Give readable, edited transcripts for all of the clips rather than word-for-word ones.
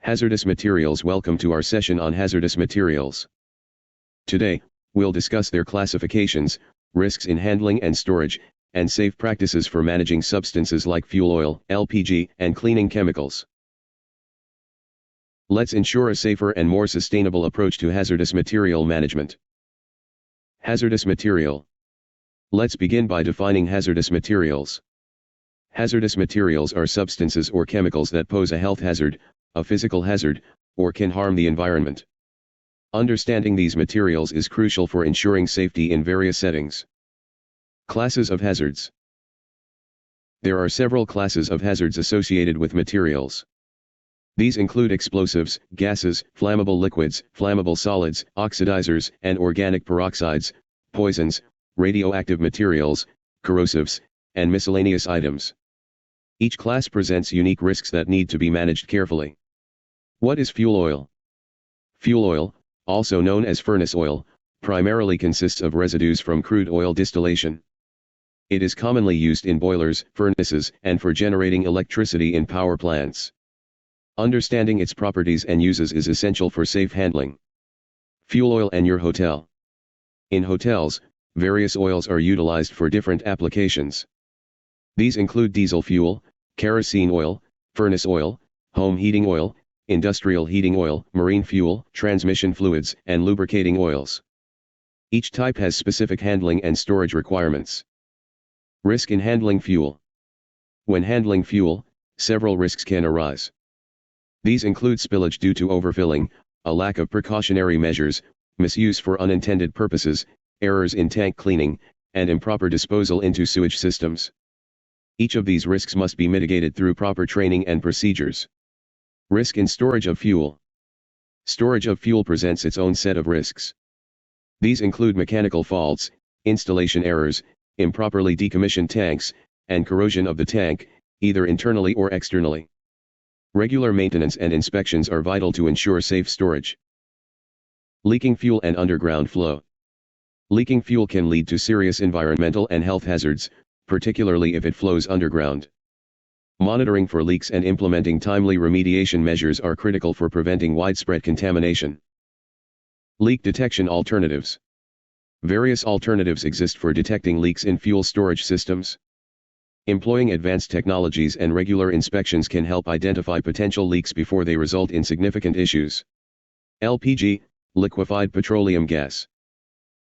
Hazardous Materials. Welcome to our session on hazardous materials. Today, we'll discuss their classifications, risks in handling and storage, and safe practices for managing substances like fuel oil, LPG, and cleaning chemicals. Let's ensure a safer and more sustainable approach to hazardous material management. Hazardous material. Let's begin by defining hazardous materials. Hazardous materials are substances or chemicals that pose a health hazard, a physical hazard, or can harm the environment. Understanding these materials is crucial for ensuring safety in various settings. Classes of hazards. There are several classes of hazards associated with materials. These include explosives, gases, flammable liquids, flammable solids, oxidizers and organic peroxides, poisons, radioactive materials, corrosives, and miscellaneous items. Each class presents unique risks that need to be managed carefully. What is fuel oil? Fuel oil, also known as furnace oil, primarily consists of residues from crude oil distillation. It is commonly used in boilers, furnaces, and for generating electricity in power plants. Understanding its properties and uses is essential for safe handling. Fuel oil and your hotel. In hotels, various oils are utilized for different applications. These include diesel fuel, kerosene oil, furnace oil, home heating oil, industrial heating oil, marine fuel, transmission fluids, and lubricating oils. Each type has specific handling and storage requirements. Risk in handling fuel. When handling fuel, several risks can arise. These include spillage due to overfilling, a lack of precautionary measures, misuse for unintended purposes, errors in tank cleaning, and improper disposal into sewage systems. Each of these risks must be mitigated through proper training and procedures. Risk in storage of fuel. Storage of fuel presents its own set of risks. These include mechanical faults, installation errors, improperly decommissioned tanks, and corrosion of the tank, either internally or externally. Regular maintenance and inspections are vital to ensure safe storage. Leaking fuel and underground flow. Leaking fuel can lead to serious environmental and health hazards, particularly if it flows underground. Monitoring for leaks and implementing timely remediation measures are critical for preventing widespread contamination. Leak detection alternatives. Various alternatives exist for detecting leaks in fuel storage systems. Employing advanced technologies and regular inspections can help identify potential leaks before they result in significant issues. LPG, liquefied petroleum gas.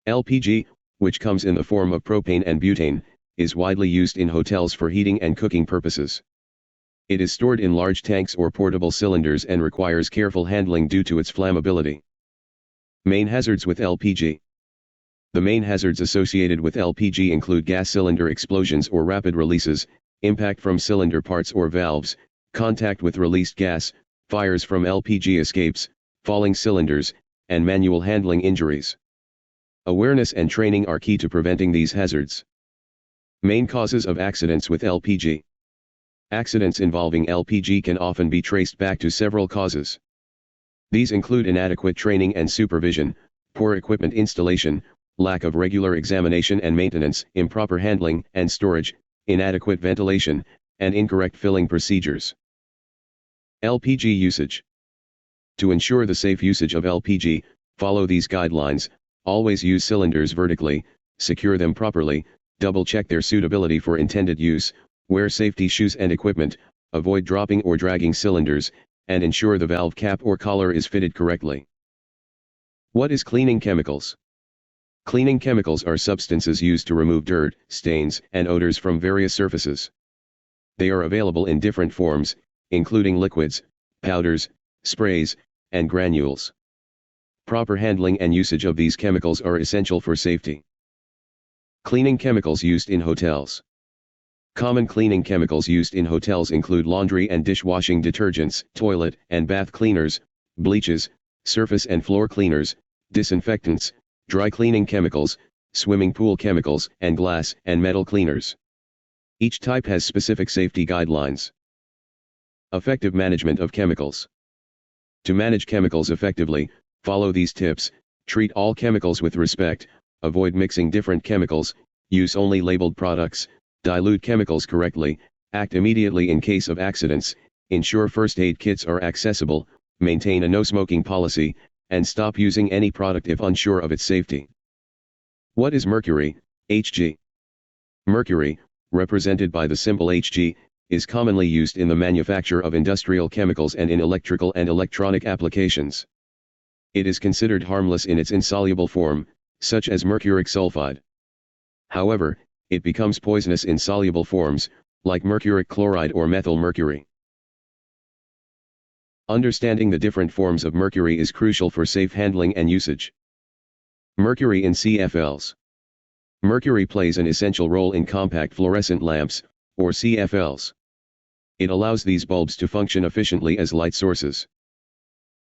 LPG, which comes in the form of propane and butane, is widely used in hotels for heating and cooking purposes. It is stored in large tanks or portable cylinders and requires careful handling due to its flammability. Main hazards with LPG. The main hazards associated with LPG include gas cylinder explosions or rapid releases, impact from cylinder parts or valves, contact with released gas, fires from LPG escapes, falling cylinders, and manual handling injuries. Awareness and training are key to preventing these hazards. Main causes of accidents with LPG. Accidents involving LPG can often be traced back to several causes. These include inadequate training and supervision, poor equipment installation, lack of regular examination and maintenance, improper handling and storage, inadequate ventilation, and incorrect filling procedures. LPG usage. To ensure the safe usage of LPG, follow these guidelines. Always use cylinders vertically, secure them properly, double-check their suitability for intended use, wear safety shoes and equipment, avoid dropping or dragging cylinders, and ensure the valve cap or collar is fitted correctly. What is cleaning chemicals? Cleaning chemicals are substances used to remove dirt, stains, and odors from various surfaces. They are available in different forms, including liquids, powders, sprays, and granules. Proper handling and usage of these chemicals are essential for safety. Cleaning chemicals used in hotels. Common cleaning chemicals used in hotels include laundry and dishwashing detergents, toilet and bath cleaners, bleaches, surface and floor cleaners, disinfectants, dry cleaning chemicals, swimming pool chemicals, and glass and metal cleaners. Each type has specific safety guidelines. Effective management of chemicals. To manage chemicals effectively, follow these tips: treat all chemicals with respect, avoid mixing different chemicals, use only labeled products, dilute chemicals correctly, act immediately in case of accidents, ensure first aid kits are accessible, maintain a no-smoking policy, and stop using any product if unsure of its safety. What is mercury, Hg? Mercury, represented by the symbol Hg, is commonly used in the manufacture of industrial chemicals and in electrical and electronic applications. It is considered harmless in its insoluble form, such as mercuric sulfide. However, it becomes poisonous in soluble forms, like mercuric chloride or methyl mercury. Understanding the different forms of mercury is crucial for safe handling and usage. Mercury in CFLs. Mercury plays an essential role in compact fluorescent lamps, or CFLs. It allows these bulbs to function efficiently as light sources.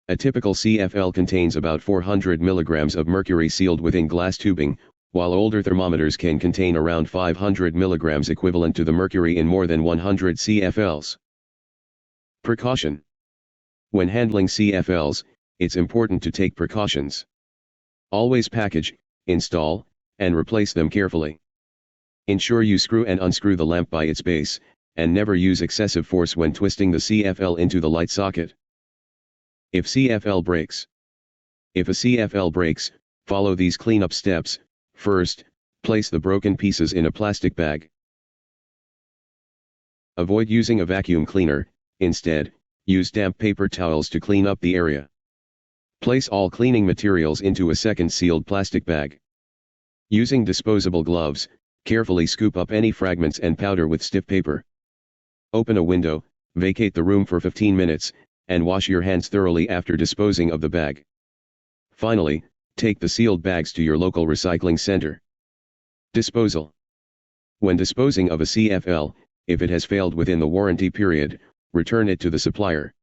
A typical CFL contains about 400 mg of mercury sealed within glass tubing, while older thermometers can contain around 500 mg, equivalent to the mercury in more than 100 CFLs. Precaution. When handling CFLs, it's important to take precautions. Always package, install, and replace them carefully. Ensure you screw and unscrew the lamp by its base, and never use excessive force when twisting the CFL into the light socket. If CFL breaks. If a CFL breaks, follow these cleanup steps. First, place the broken pieces in a plastic bag. Avoid using a vacuum cleaner, instead, use damp paper towels to clean up the area. Place all cleaning materials into a second sealed plastic bag. Using disposable gloves, carefully scoop up any fragments and powder with stiff paper. Open a window, vacate the room for 15 minutes, and wash your hands thoroughly after disposing of the bag. Finally, take the sealed bags to your local recycling center. Disposal. When disposing of a CFL, if it has failed within the warranty period, return it to the supplier.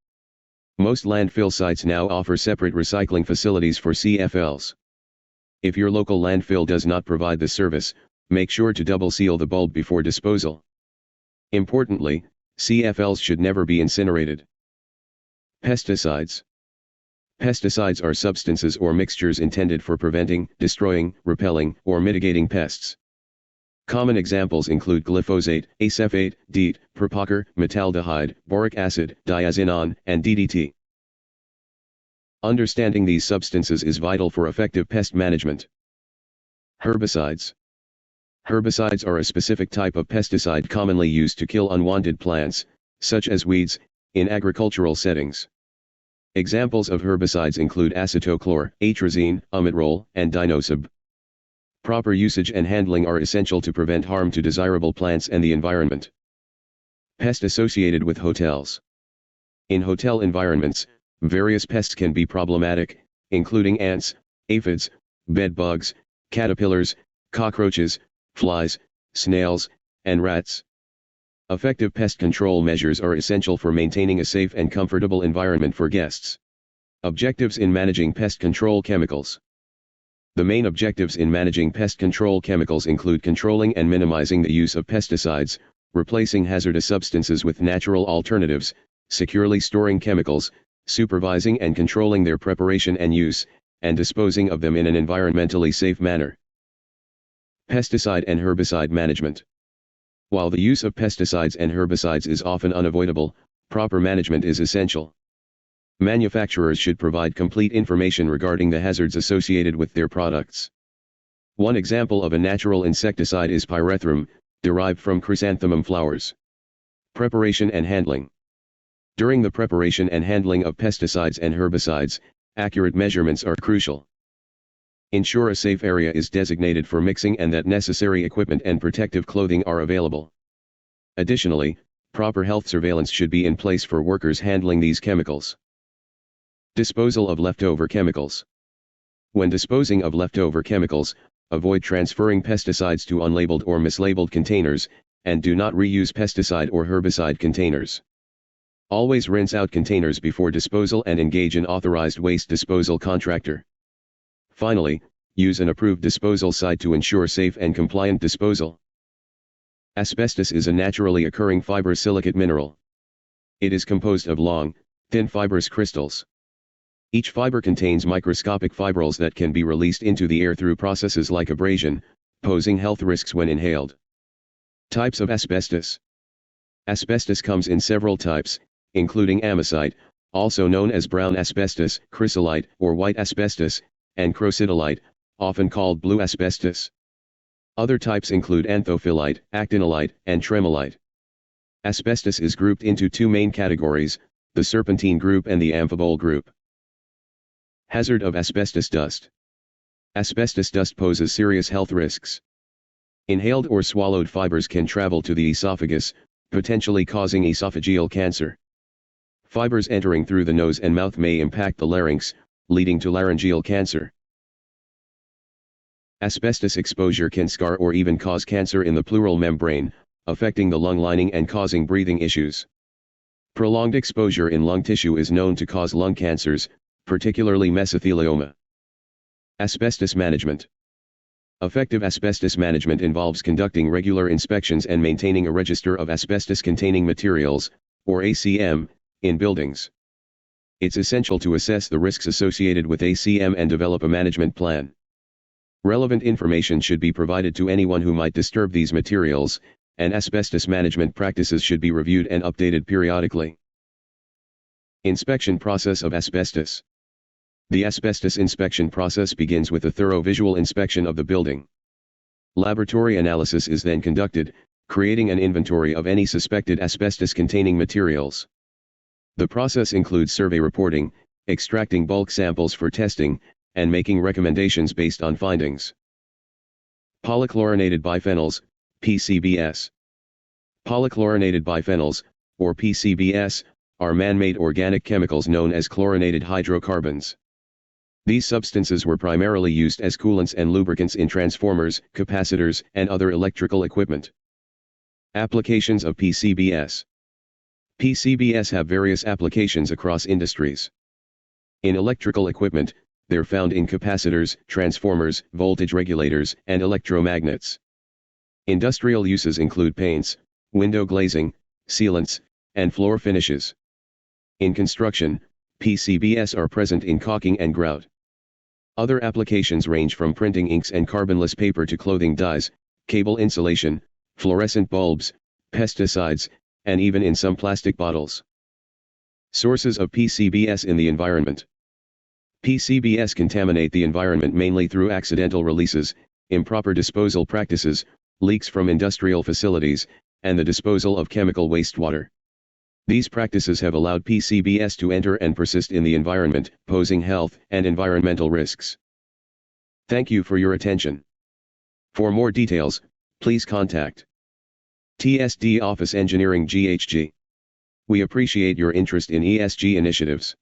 Most landfill sites now offer separate recycling facilities for CFLs. If your local landfill does not provide this service, make sure to double seal the bulb before disposal. Importantly, CFLs should never be incinerated. Pesticides. Pesticides are substances or mixtures intended for preventing, destroying, repelling, or mitigating pests. Common examples include glyphosate, acephate, DEET, propaquer, metaldehyde, boric acid, diazinon, and DDT. Understanding these substances is vital for effective pest management. Herbicides. Herbicides are a specific type of pesticide commonly used to kill unwanted plants, such as weeds, in agricultural settings. Examples of herbicides include acetochlor, atrazine, amitrole, and dinosub. Proper usage and handling are essential to prevent harm to desirable plants and the environment. Pest associated with hotels. In hotel environments, various pests can be problematic, including ants, aphids, bed bugs, caterpillars, cockroaches, flies, snails, and rats. Effective pest control measures are essential for maintaining a safe and comfortable environment for guests. Objectives in managing pest control chemicals. The main objectives in managing pest control chemicals include controlling and minimizing the use of pesticides, replacing hazardous substances with natural alternatives, securely storing chemicals, supervising and controlling their preparation and use, and disposing of them in an environmentally safe manner. Pesticide and herbicide management. While the use of pesticides and herbicides is often unavoidable, proper management is essential. Manufacturers should provide complete information regarding the hazards associated with their products. One example of a natural insecticide is pyrethrum, derived from chrysanthemum flowers. Preparation and handling. During the preparation and handling of pesticides and herbicides, accurate measurements are crucial. Ensure a safe area is designated for mixing and that necessary equipment and protective clothing are available. Additionally, proper health surveillance should be in place for workers handling these chemicals. Disposal of leftover chemicals. When disposing of leftover chemicals, avoid transferring pesticides to unlabeled or mislabeled containers, and do not reuse pesticide or herbicide containers. Always rinse out containers before disposal and engage an authorized waste disposal contractor. Finally, use an approved disposal site to ensure safe and compliant disposal. Asbestos is a naturally occurring fiber silicate mineral. It is composed of long, thin fibrous crystals. Each fiber contains microscopic fibrils that can be released into the air through processes like abrasion, posing health risks when inhaled. Types of asbestos. Asbestos comes in several types, including amosite, also known as brown asbestos, chrysolite, or white asbestos, and crocidolite, often called blue asbestos. Other types include anthophyllite, actinolite, and tremolite. Asbestos is grouped into two main categories, the serpentine group and the amphibole group. Hazard of asbestos dust. Asbestos dust poses serious health risks. Inhaled or swallowed fibers can travel to the esophagus, potentially causing esophageal cancer. Fibers entering through the nose and mouth may impact the larynx, leading to laryngeal cancer. Asbestos exposure can scar or even cause cancer in the pleural membrane, affecting the lung lining and causing breathing issues. Prolonged exposure in lung tissue is known to cause lung cancers, particularly mesothelioma. Asbestos management. Effective asbestos management involves conducting regular inspections and maintaining a register of asbestos-containing materials, or ACM, in buildings. It's essential to assess the risks associated with ACM and develop a management plan. Relevant information should be provided to anyone who might disturb these materials, and asbestos management practices should be reviewed and updated periodically. Inspection process of asbestos. The asbestos inspection process begins with a thorough visual inspection of the building. Laboratory analysis is then conducted, creating an inventory of any suspected asbestos-containing materials. The process includes survey reporting, extracting bulk samples for testing, and making recommendations based on findings. Polychlorinated biphenyls, PCBs. Polychlorinated biphenyls, or PCBs, are man-made organic chemicals known as chlorinated hydrocarbons. These substances were primarily used as coolants and lubricants in transformers, capacitors, and other electrical equipment. Applications of PCBs. PCBs have various applications across industries. In electrical equipment, they're found in capacitors, transformers, voltage regulators, and electromagnets. Industrial uses include paints, window glazing, sealants, and floor finishes. In construction, PCBs are present in caulking and grout. Other applications range from printing inks and carbonless paper to clothing dyes, cable insulation, fluorescent bulbs, pesticides, and even in some plastic bottles. Sources of PCBs in the environment. PCBs contaminate the environment mainly through accidental releases, improper disposal practices, leaks from industrial facilities, and the disposal of chemical wastewater. These practices have allowed PCBs to enter and persist in the environment, posing health and environmental risks. Thank you for your attention. For more details, please contact TSD Office Engineering GHG. We appreciate your interest in ESG initiatives.